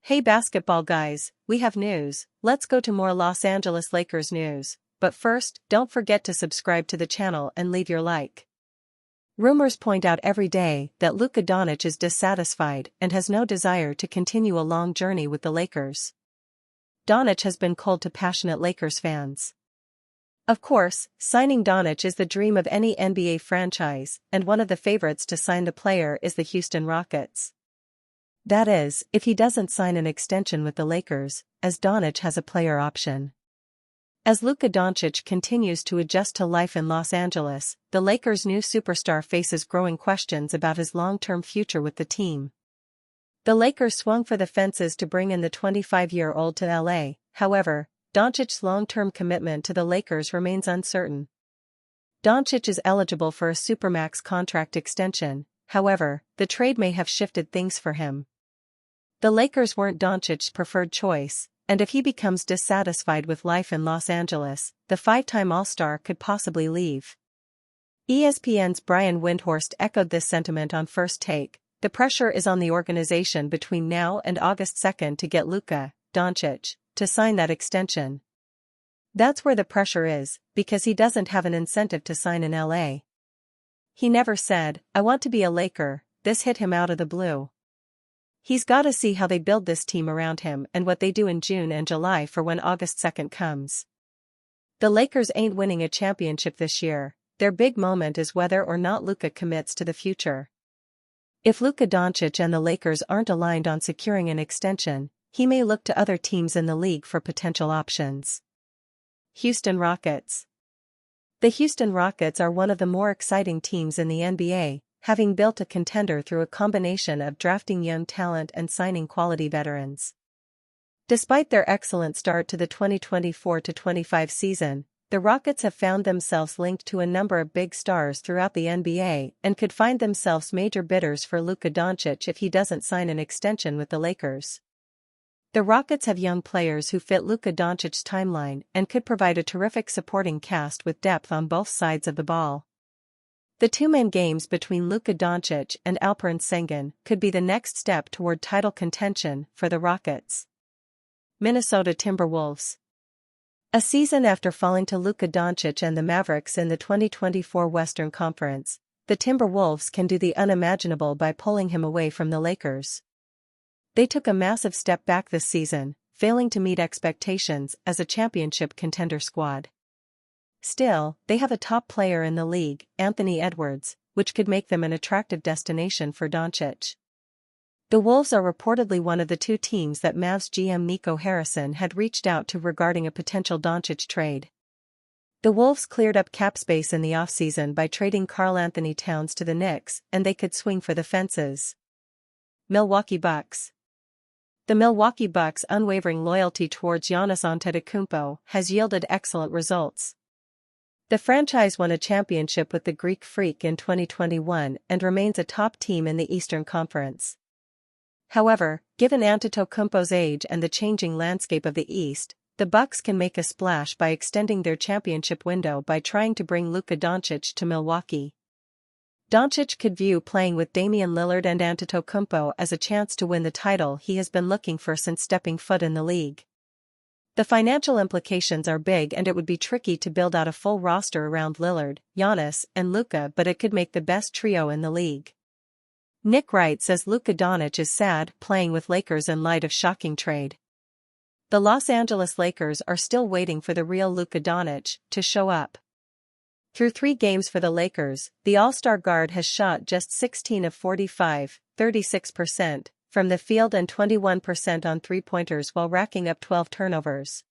Hey basketball guys, we have news. Let's go to more Los Angeles Lakers news. But first, don't forget to subscribe to the channel and leave your like. Rumors point out every day that Luka Doncic is dissatisfied and has no desire to continue a long journey with the Lakers. Doncic has been cold to passionate Lakers fans. Of course, signing Doncic is the dream of any NBA franchise, and one of the favorites to sign the player is the Houston Rockets. That is, if he doesn't sign an extension with the Lakers, as Doncic has a player option. As Luka Doncic continues to adjust to life in Los Angeles, the Lakers' new superstar faces growing questions about his long-term future with the team. The Lakers swung for the fences to bring in the 25-year-old to LA, however, Doncic's long-term commitment to the Lakers remains uncertain. Doncic is eligible for a Supermax contract extension, however, the trade may have shifted things for him. The Lakers weren't Doncic's preferred choice, and if he becomes dissatisfied with life in Los Angeles, the five-time All-Star could possibly leave. ESPN's Brian Windhorst echoed this sentiment on First Take. The pressure is on the organization between now and August 2 to get Luka Doncic to sign that extension. That's where the pressure is, because he doesn't have an incentive to sign in LA. He never said, "I want to be a Laker," this hit him out of the blue. He's gotta see how they build this team around him and what they do in June and July for when August 2 comes. The Lakers ain't winning a championship this year. Their big moment is whether or not Luka commits to the future. If Luka Doncic and the Lakers aren't aligned on securing an extension, he may look to other teams in the league for potential options. Houston Rockets. The Houston Rockets are one of the more exciting teams in the NBA, having built a contender through a combination of drafting young talent and signing quality veterans. Despite their excellent start to the 2024-25 season, the Rockets have found themselves linked to a number of big stars throughout the NBA and could find themselves major bidders for Luka Doncic if he doesn't sign an extension with the Lakers. The Rockets have young players who fit Luka Doncic's timeline and could provide a terrific supporting cast with depth on both sides of the ball. The two-man games between Luka Doncic and Alperen Sengun could be the next step toward title contention for the Rockets. Minnesota Timberwolves. A season after falling to Luka Doncic and the Mavericks in the 2024 Western Conference, the Timberwolves can do the unimaginable by pulling him away from the Lakers. They took a massive step back this season, failing to meet expectations as a championship contender squad. Still, they have a top player in the league, Anthony Edwards, which could make them an attractive destination for Doncic. The Wolves are reportedly one of the two teams that Mavs GM Nico Harrison had reached out to regarding a potential Doncic trade. The Wolves cleared up cap space in the offseason by trading Karl-Anthony Towns to the Knicks, and they could swing for the fences. Milwaukee Bucks. The Milwaukee Bucks' unwavering loyalty towards Giannis Antetokounmpo has yielded excellent results. The franchise won a championship with the Greek Freak in 2021 and remains a top team in the Eastern Conference. However, given Antetokounmpo's age and the changing landscape of the East, the Bucks can make a splash by extending their championship window by trying to bring Luka Doncic to Milwaukee. Doncic could view playing with Damian Lillard and Antetokounmpo as a chance to win the title he has been looking for since stepping foot in the league. The financial implications are big and it would be tricky to build out a full roster around Lillard, Giannis, and Luka, but it could make the best trio in the league. Nick Wright says Luka Doncic is sad playing with Lakers in light of shocking trade. The Los Angeles Lakers are still waiting for the real Luka Doncic to show up. Through 3 games for the Lakers, the All-Star guard has shot just 16 of 45, 36%, from the field and 21% on three-pointers while racking up 12 turnovers.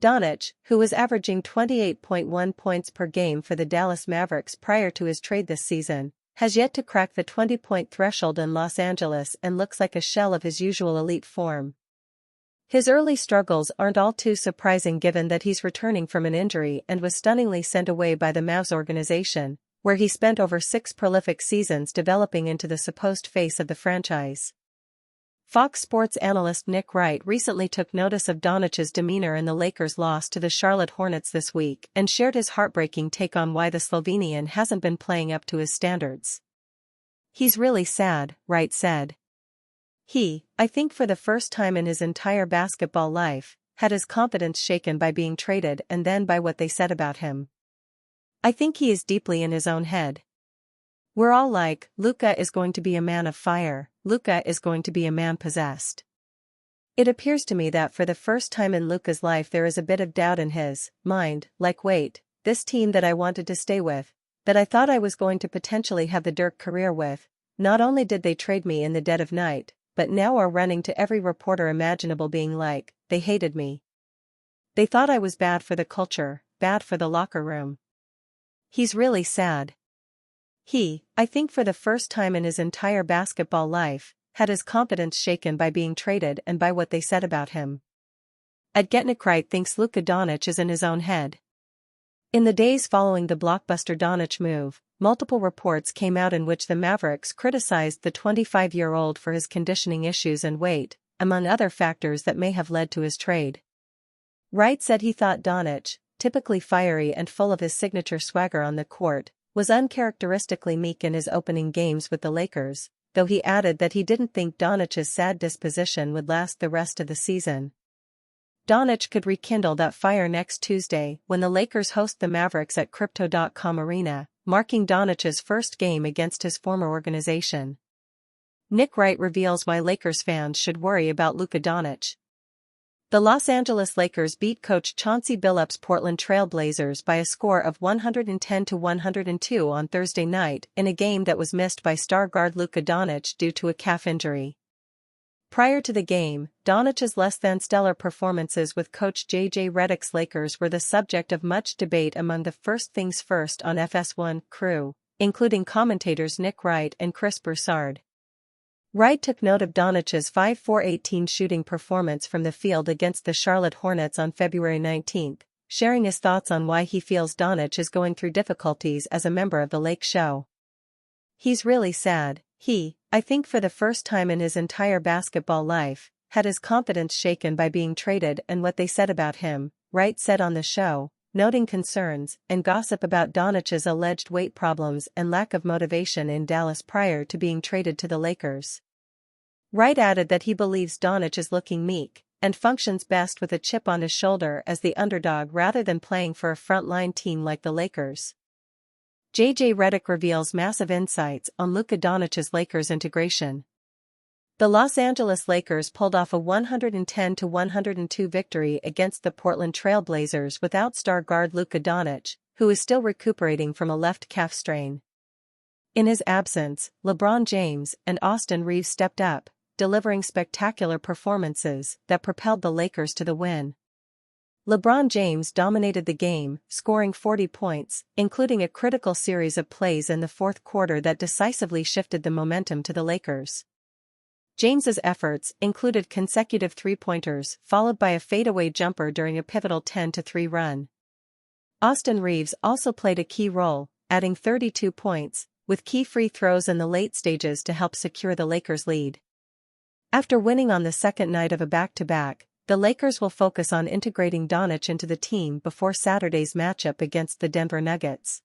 Doncic, who was averaging 28.1 points per game for the Dallas Mavericks prior to his trade this season, has yet to crack the 20-point threshold in Los Angeles and looks like a shell of his usual elite form. His early struggles aren't all too surprising given that he's returning from an injury and was stunningly sent away by the Mavs organization, where he spent over 6 prolific seasons developing into the supposed face of the franchise. Fox Sports analyst Nick Wright recently took notice of Doncic's demeanor in the Lakers' loss to the Charlotte Hornets this week and shared his heartbreaking take on why the Slovenian hasn't been playing up to his standards. "He's really sad," Wright said. I think for the first time in his entire basketball life, had his confidence shaken by being traded and then by what they said about him. I think he is deeply in his own head. We're all like, Luka is going to be a man of fire, Luka is going to be a man possessed. It appears to me that for the first time in Luka's life there is a bit of doubt in his mind, like wait, this team that I wanted to stay with, that I thought I was going to potentially have the Dirk career with, not only did they trade me in the dead of night, but now are running to every reporter imaginable being like, they hated me. They thought I was bad for the culture, bad for the locker room. He's really sad. I think for the first time in his entire basketball life, had his confidence shaken by being traded and by what they said about him. Nick Wright thinks Luka Doncic is in his own head. In the days following the blockbuster Doncic move, multiple reports came out in which the Mavericks criticized the 25-year-old for his conditioning issues and weight, among other factors that may have led to his trade. Wright said he thought Doncic, typically fiery and full of his signature swagger on the court, was uncharacteristically meek in his opening games with the Lakers, though he added that he didn't think Doncic's sad disposition would last the rest of the season. Doncic could rekindle that fire next Tuesday when the Lakers host the Mavericks at Crypto.com Arena, marking Doncic's first game against his former organization. Nick Wright reveals why Lakers fans should worry about Luka Doncic. The Los Angeles Lakers beat coach Chauncey Billups' Portland Trail Blazers by a score of 110-102 on Thursday night in a game that was missed by star guard Luka Doncic due to a calf injury. Prior to the game, Doncic's less-than-stellar performances with coach J.J. Redick's Lakers were the subject of much debate among the First Things First on FS1 crew, including commentators Nick Wright and Chris Broussard. Wright took note of Doncic's 5-for-18 shooting performance from the field against the Charlotte Hornets on February 19, sharing his thoughts on why he feels Doncic is going through difficulties as a member of the Lake Show. "He's really sad. I think for the first time in his entire basketball life, had his confidence shaken by being traded and what they said about him," Wright said on the show, noting concerns and gossip about Doncic's alleged weight problems and lack of motivation in Dallas prior to being traded to the Lakers. Wright added that he believes Doncic is looking meek and functions best with a chip on his shoulder as the underdog rather than playing for a front-line team like the Lakers. J.J. Redick reveals massive insights on Luka Doncic's Lakers integration. The Los Angeles Lakers pulled off a 110-102 victory against the Portland Trail Blazers without star guard Luka Doncic, who is still recuperating from a left calf strain. In his absence, LeBron James and Austin Reeves stepped up, delivering spectacular performances that propelled the Lakers to the win. LeBron James dominated the game, scoring 40 points, including a critical series of plays in the fourth quarter that decisively shifted the momentum to the Lakers. James's efforts included consecutive three-pointers followed by a fadeaway jumper during a pivotal 10-3 run. Austin Reeves also played a key role, adding 32 points, with key free throws in the late stages to help secure the Lakers' lead. After winning on the second night of a back-to-back, the Lakers will focus on integrating Doncic into the team before Saturday's matchup against the Denver Nuggets.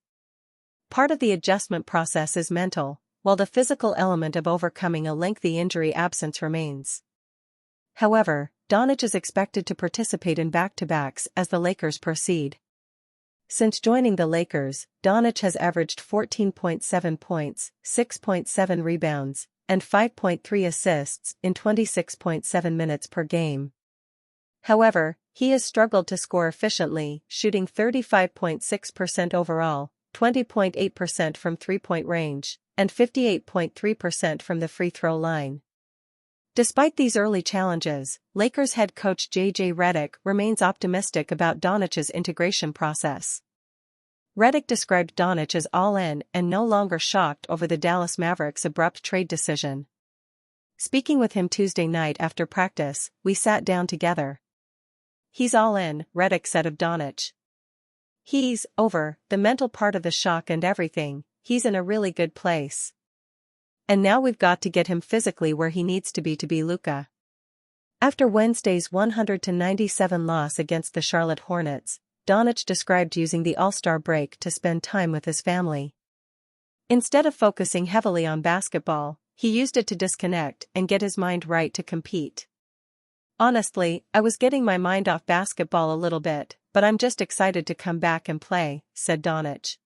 Part of the adjustment process is mental, while the physical element of overcoming a lengthy injury absence remains. However, Doncic is expected to participate in back-to-backs as the Lakers proceed. Since joining the Lakers, Doncic has averaged 14.7 points, 6.7 rebounds, and 5.3 assists in 26.7 minutes per game. However, he has struggled to score efficiently, shooting 35.6% overall, 20.8% from three-point range, and 58.3% from the free throw line. Despite these early challenges, Lakers head coach J.J. Redick remains optimistic about Doncic's integration process. Redick described Doncic as all-in and no longer shocked over the Dallas Mavericks' abrupt trade decision. Speaking with him Tuesday night after practice, "We sat down together. He's all in," Redick said of Doncic. "He's over the mental part of the shock and everything, he's in a really good place. And now we've got to get him physically where he needs to be Luka. After Wednesday's 100-97 loss against the Charlotte Hornets, Doncic described using the All-Star break to spend time with his family. Instead of focusing heavily on basketball, he used it to disconnect and get his mind right to compete. Honestly, I was getting my mind off basketball a little bit, but I'm just excited to come back and play, said Doncic.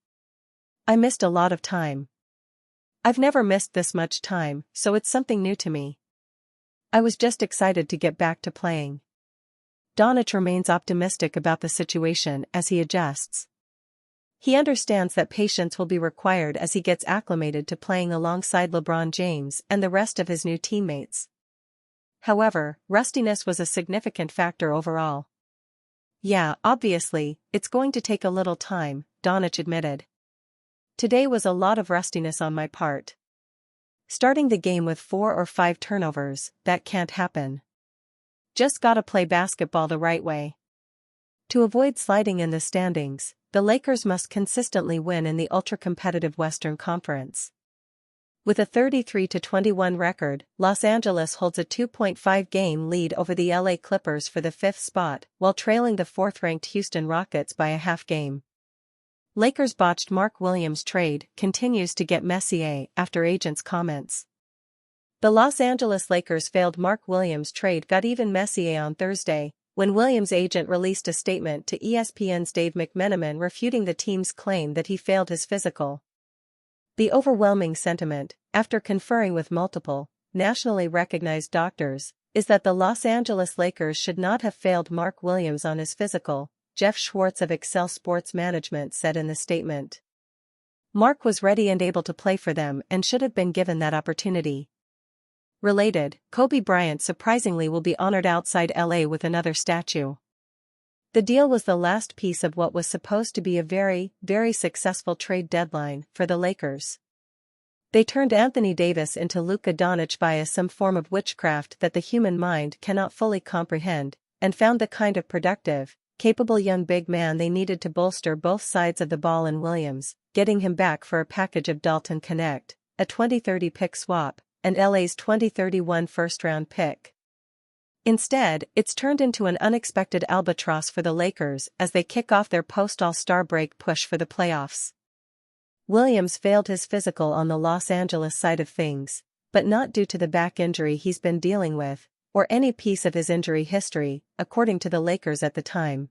I missed a lot of time. I've never missed this much time, so it's something new to me. I was just excited to get back to playing. Doncic remains optimistic about the situation as he adjusts. He understands that patience will be required as he gets acclimated to playing alongside LeBron James and the rest of his new teammates. However, rustiness was a significant factor overall. Yeah, obviously, it's going to take a little time, Doncic admitted. Today was a lot of rustiness on my part. Starting the game with 4 or 5 turnovers, that can't happen. Just gotta play basketball the right way. To avoid sliding in the standings, the Lakers must consistently win in the ultra-competitive Western Conference. With a 33-21 record, Los Angeles holds a 2.5-game lead over the LA Clippers for the 5th spot, while trailing the 4th-ranked Houston Rockets by a half game. Lakers' botched Mark Williams trade continues to get messy after agents' comments. The Los Angeles Lakers' failed Mark Williams trade got even messier on Thursday, when Williams' agent released a statement to ESPN's Dave McMenamin refuting the team's claim that he failed his physical. The overwhelming sentiment, after conferring with multiple, nationally recognized doctors, is that the Los Angeles Lakers should not have failed Mark Williams on his physical, Jeff Schwartz of Excel Sports Management said in the statement. Mark was ready and able to play for them and should have been given that opportunity. Related, Kobe Bryant surprisingly will be honored outside LA with another statue. The deal was the last piece of what was supposed to be a very, very successful trade deadline for the Lakers. They turned Anthony Davis into Luka Doncic via some form of witchcraft that the human mind cannot fully comprehend, and found the kind of productive, capable young big man they needed to bolster both sides of the ball in Williams, getting him back for a package of Dalton Connect, a 2030 pick swap, and LA's 2031 first-round pick. Instead, it's turned into an unexpected albatross for the Lakers as they kick off their post-All-Star break push for the playoffs. Williams failed his physical on the Los Angeles side of things, but not due to the back injury he's been dealing with, or any piece of his injury history, according to the Lakers at the time.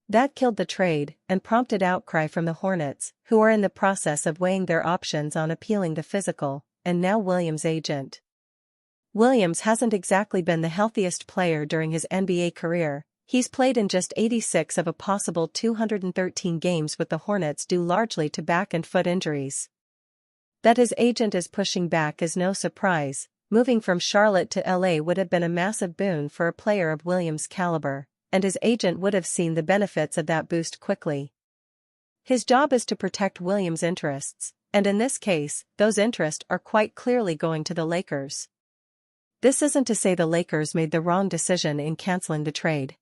That killed the trade and prompted outcry from the Hornets, who are in the process of weighing their options on appealing the physical, and now Williams' agent. Williams hasn't exactly been the healthiest player during his NBA career. He's played in just 86 of a possible 213 games with the Hornets due largely to back and foot injuries. That his agent is pushing back is no surprise. Moving from Charlotte to LA would have been a massive boon for a player of Williams' caliber, and his agent would have seen the benefits of that boost quickly. His job is to protect Williams' interests, and in this case, those interests are quite clearly going to the Lakers. This isn't to say the Lakers made the wrong decision in canceling the trade.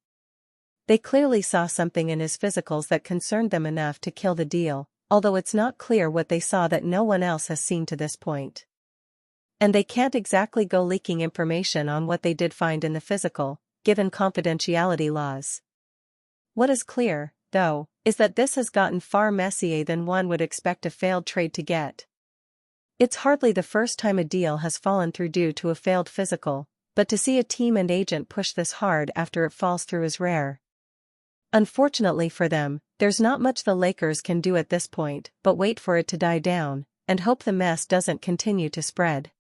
They clearly saw something in his physicals that concerned them enough to kill the deal, although it's not clear what they saw that no one else has seen to this point. And they can't exactly go leaking information on what they did find in the physical, given confidentiality laws. What is clear, though, is that this has gotten far messier than one would expect a failed trade to get. It's hardly the first time a deal has fallen through due to a failed physical, but to see a team and agent push this hard after it falls through is rare. Unfortunately for them, there's not much the Lakers can do at this point but wait for it to die down, and hope the mess doesn't continue to spread.